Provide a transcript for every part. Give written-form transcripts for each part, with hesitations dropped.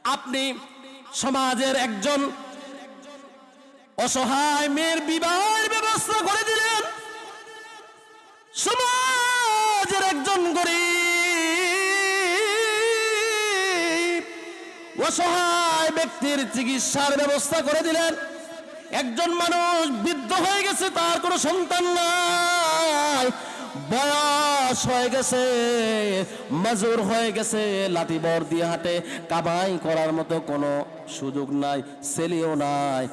আপনি সমাজের একজন অসহায় মেয়ের বিবাহের ব্যবস্থা করে দিলেন, সমাজের একজন গরিব অসহায় ব্যক্তির চিকিৎসার ব্যবস্থা করে দিলেন। একজন মানুষ বৃদ্ধ হয়ে গেছে, তার কোনো সন্তান নাই, বয়স হয়ে গেছে, মাজুর হয়ে গেছে, লাঠি বর দিয়ে হাঁটে, কামাই করার মতো কোনো সুযোগ নাই, ছেলেও নাই।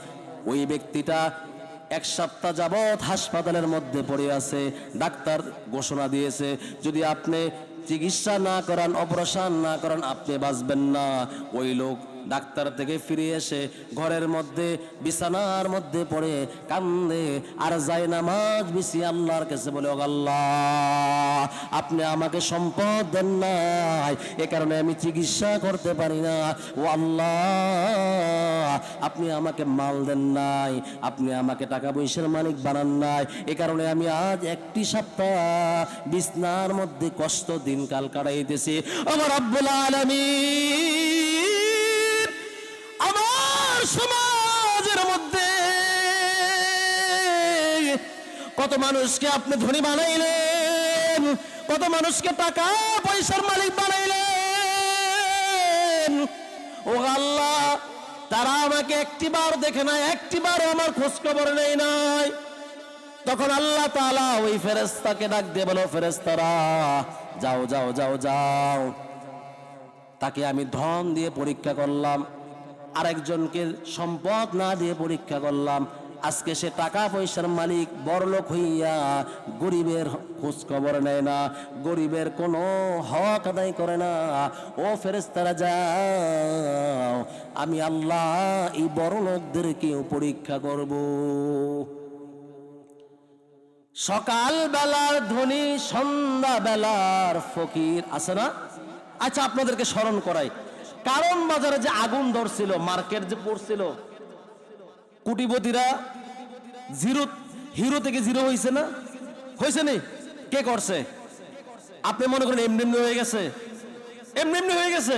ওই ব্যক্তিটা 1 সপ্তাহ যাবৎ হাসপাতালের মধ্যে পড়ে আছে। ডাক্তার ঘোষণা দিয়েছে যদি আপনি চিকিৎসা না করান, অপারেশন না করান, আপনি বাঁচবেন না। ওই লোক ডাক্তার থেকে ফিরে এসে ঘরের মধ্যে বিছানার মধ্যে পড়ে কান্দে আর যায় নামাজ বিছিয়ে আল্লাহর কাছে বলে, ও আল্লাহ, আপনি আমাকে সম্পদ দেন নাই, এ কারণে আমি চিকিৎসা করতে পারি না। ও আল্লাহ, আপনি আমাকে মাল দেন নাই, আপনি আমাকে টাকা পয়সার মালিক বানান নাই, এ কারণে আমি আজ 1 সপ্তাহ বিছনার মধ্যে কষ্ট দিনকাল কাটাইতেছি। আমার রব্বুল আলামিন আমার সমাজের মধ্যে কত মানুষকে আপনি ধনী বানাইলেন, কত মানুষকে টাকা পয়সার মালিক বানাইলেন। ও আল্লাহ, তারা আমাকে একটিবার দেখে নাই, একটিবারও আমার খোঁজ খবর নেই নাই। তখন আল্লাহ তাআলা ওই ফেরেশতাকে ডাক দিয়ে বলো, ফেরেশতারা যাও যাও যাও যাও, তাকে আমি ধন দিয়ে পরীক্ষা করলাম, আরেকজনকে সম্পদ না দিয়ে পরীক্ষা করলাম, আজকে সে টাকা পয়সার মালিক বড়লোক হইয়া গরিবের খোঁজ খবর নেয় না, গরিবের কোনো হক আদায় করে না। ও ফেরেশতারা যাও, আমি আল্লাহ এই বড়লোকদেরকেও পরীক্ষা করব। সকাল বেলার ধনী, সন্ধ্যা বেলার ফকির, আছে না? আচ্ছা, আপনাদেরকে স্মরণ করাই, কারণ বাজারে যে আগুন ধরছিল, মার্কেট যে পড়ছিল, কোটিপতিরা হিরো থেকে জিরো হয়েছে না? হয়েছে নি? কে করছে? আপনি মনে করেন এমনি এমনি হয়ে গেছে? এমনি এমনি হয়ে গেছে?